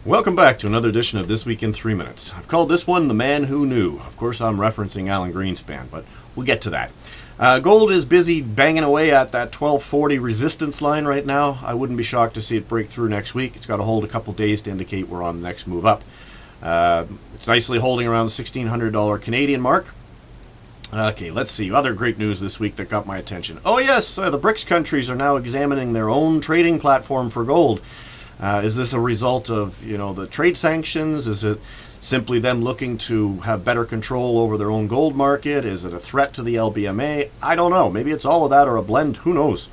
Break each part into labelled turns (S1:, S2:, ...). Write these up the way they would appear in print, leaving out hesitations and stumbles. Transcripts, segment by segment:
S1: Welcome back to another edition of This Week in 3 Minutes. I've called this one The Man Who Knew. Of course, I'm referencing Alan Greenspan, but we'll get to that. Gold is busy banging away at that 1240 resistance line right now. I wouldn't be shocked to see it break through next week. It's got to hold a couple days to indicate we're on the next move up. It's nicely holding around the $1,600 Canadian mark. Okay, let's see. Other great news this week that got my attention. Oh yes, the BRICS countries are now examining their own trading platform for gold. Is this a result of, the trade sanctions? Is it simply them looking to have better control over their own gold market? Is it a threat to the LBMA? I don't know. Maybe it's all of that or a blend. Who knows?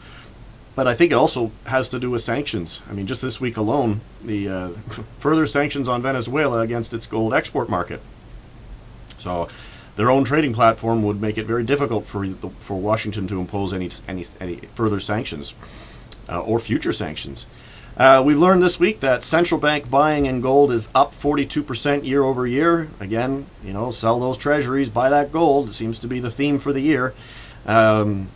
S1: But I think it also has to do with sanctions. I mean, just this week alone, the further sanctions on Venezuela against its gold export market. So their own trading platform would make it very difficult for Washington to impose any further sanctions or future sanctions. We've learned this week that central bank buying in gold is up 42% year over year. Again, sell those treasuries, buy that gold. It seems to be the theme for the year. Let's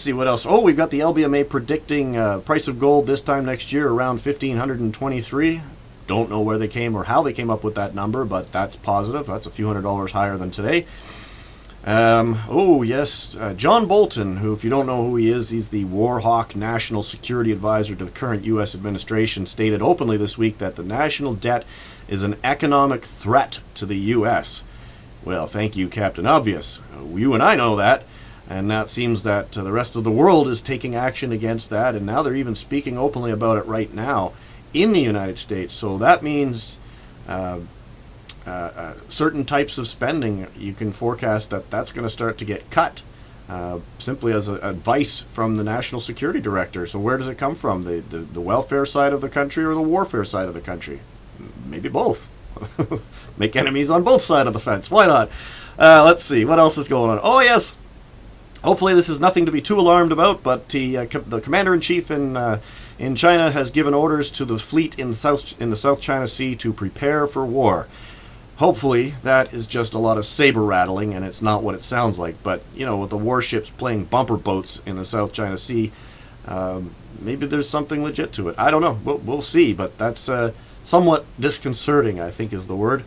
S1: see what else. Oh, we've got the LBMA predicting price of gold this time next year around 1,523. Don't know where they came or how they came up with that number, but that's positive. That's a few $100s higher than today. John Bolton, who, if you don't know who he is, he's the war hawk national security advisor to the current U.S. administration, stated openly this week that the national debt is an economic threat to the U.S. Well, thank you, Captain Obvious. You and I know that, and now it seems that the rest of the world is taking action against that, and now they're even speaking openly about it right now in the United States. So that means certain types of spending, you can forecast that that's going to start to get cut simply as advice from the National Security Director. So where does it come from? The welfare side of the country or the warfare side of the country? Maybe both. Make enemies on both sides of the fence. Why not? Let's see. What else is going on? Oh, yes. Hopefully this is nothing to be too alarmed about, but the Commander-in-Chief in China has given orders to the fleet in the South China Sea to prepare for war. Hopefully that is just a lot of saber rattling and it's not what it sounds like. But, with the warships playing bumper boats in the South China Sea, maybe there's something legit to it. I don't know. We'll see. But that's somewhat disconcerting, I think is the word.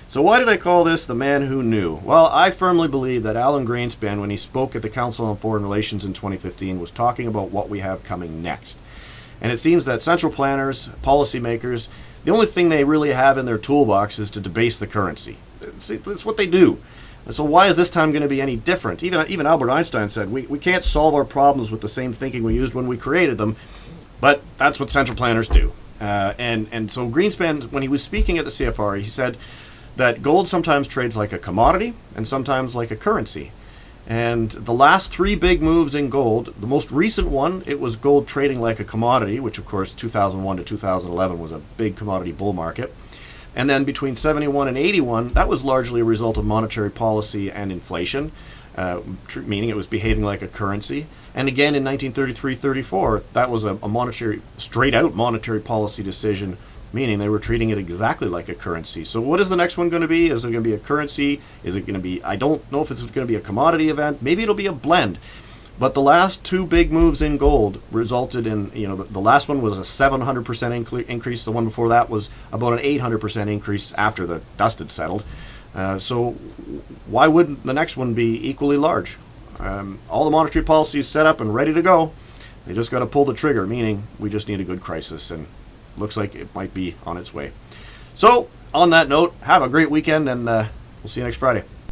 S1: So why did I call this The Man Who Knew? Well, I firmly believe that Alan Greenspan, when he spoke at the Council on Foreign Relations in 2015, was talking about what we have coming next. And it seems that central planners, policymakers, the only thing they really have in their toolbox is to debase the currency. That's what they do. And so why is this time going to be any different? Even Albert Einstein said, we can't solve our problems with the same thinking we used when we created them, but that's what central planners do. And so Greenspan, when he was speaking at the CFR, he said that gold sometimes trades like a commodity and sometimes like a currency. And the last three big moves in gold, the most recent one, it was gold trading like a commodity, which of course 2001 to 2011 was a big commodity bull market. And then between 71 and 81, that was largely a result of monetary policy and inflation, meaning it was behaving like a currency. And again in 1933-34, that was a straight out monetary policy decision, meaning they were treating it exactly like a currency. So what is the next one going to be? Is it going to be a currency? Is it going to be, I don't know if it's going to be a commodity event. Maybe it'll be a blend. But the last two big moves in gold resulted in, the last one was a 700% increase. The one before that was about an 800% increase after the dust had settled. So why wouldn't the next one be equally large? All the monetary policy is set up and ready to go. They just got to pull the trigger, meaning we just need a good crisis, and looks like it might be on its way. So, on that note, have a great weekend, and we'll see you next Friday.